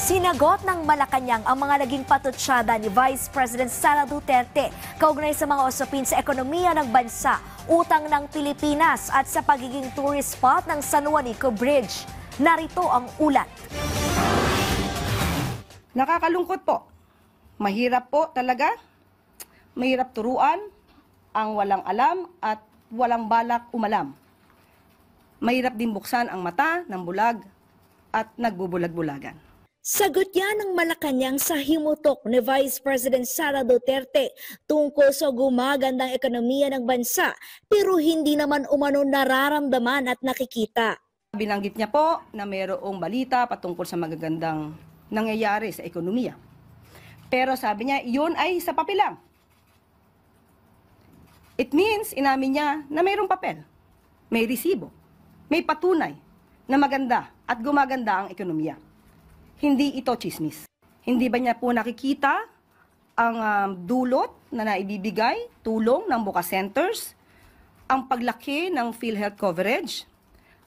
Sinagot ng Malacanang ang mga naging patutsada ni Vice President Sara Duterte kaugnay sa mga usapin sa ekonomiya ng bansa, utang ng Pilipinas at sa pagiging tourist spot ng San Juanico Bridge. Narito ang ulat. Nakakalungkot po. Mahirap po talaga. Mahirap turuan ang walang alam at walang balak umalam. Mahirap din buksan ang mata ng bulag at nagbubulag-bulagan. Sagot yan ng Malacanang sa himutok ni Vice President Sara Duterte tungkol sa gumagandang ekonomiya ng bansa pero hindi naman umano nararamdaman at nakikita. Binanggit niya po na mayroong balita patungkol sa magagandang nangyayari sa ekonomiya. Pero sabi niya, yun ay sa papel lang. It means, inamin niya na mayroong papel, may resibo, may patunay na maganda at gumaganda ang ekonomiya. Hindi ito chismis. Hindi ba niya po nakikita ang dulot na naibibigay, tulong ng Buka Centers, ang paglaki ng PhilHealth coverage,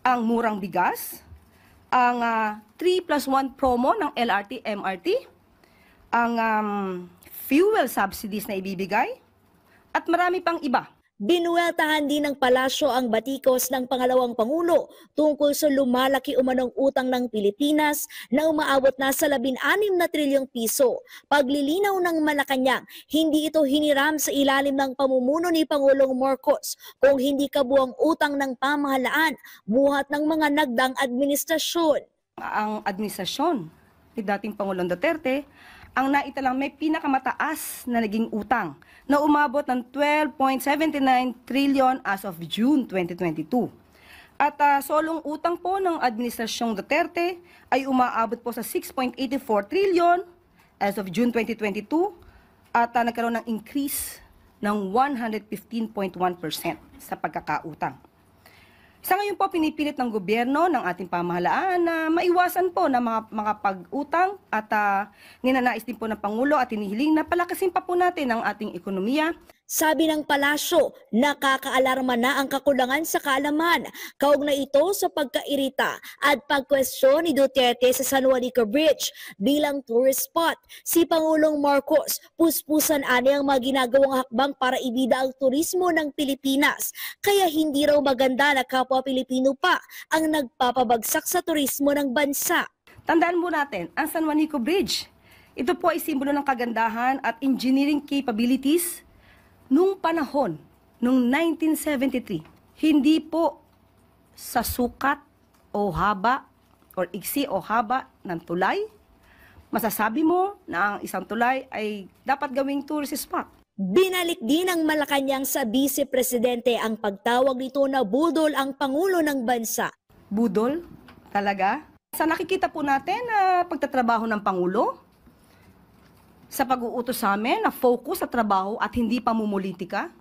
ang murang bigas, ang 3+1 promo ng LRT, MRT, ang fuel subsidies na ibibigay, at marami pang iba. Binueltahan din ng palasyo ang batikos ng pangalawang Pangulo tungkol sa lumalaki umanong utang ng Pilipinas na umaabot na sa 16 na trilyong piso. Paglilinaw ng Malacanang, hindi ito hiniram sa ilalim ng pamumuno ni Pangulong Marcos kung hindi kabuang utang ng pamahalaan buhat ng mga nagdang administrasyon. Ang administrasyon ni dating Pangulong Duterte ang naitalang may pinakamataas na naging utang na umabot ng 12.79 trillion as of June 2022. At solong utang po ng Administrasyong Duterte ay umaabot po sa 6.84 trillion as of June 2022 at nagkaroon ng increase ng 115.1% sa pagkakautang. Sa ngayon po, pinipilit ng gobyerno ng ating pamahalaan na maiwasan po na mga pag-utang at ninanais din po ng Pangulo at hinihiling na palakasin pa po natin ang ating ekonomiya. Sabi ng palasyo, nakakaalarma na ang kakulangan sa kaalaman kaugnay ito sa pagkairita at pagkwestiyon ni Duterte sa San Juanico Bridge bilang tourist spot. Si Pangulong Marcos, puspusan ani ang mga ginagawang hakbang para ibida ang turismo ng Pilipinas. Kaya hindi raw maganda na kapwa Pilipino pa ang nagpapabagsak sa turismo ng bansa. Tandaan mo natin, ang San Juanico Bridge, ito po ay simbolo ng kagandahan at engineering capabilities nung panahon, nung 1973, hindi po sa sukat o haba or iksi o haba ng tulay, masasabi mo na ang isang tulay ay dapat gawing tourist spot. Binalik din ng Malacanang sa Vice Presidente ang pagtawag nito na budol ang Pangulo ng bansa. Budol? Talaga? Sa nakikita po natin na pagtatrabaho ng Pangulo, sa pag-uutos sa amin na focus sa trabaho at hindi pamumulitika?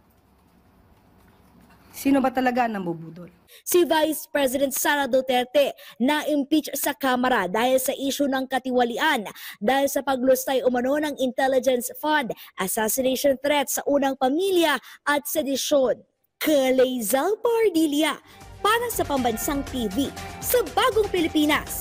Sino ba talaga nambubudol? Si Vice President Sara Duterte na-impeach sa Kamara dahil sa issue ng katiwalian dahil sa paglustay umano ng intelligence fund, assassination threat sa unang pamilya at sedisyon. Kalezal Pardilla para sa Pambansang TV sa Bagong Pilipinas.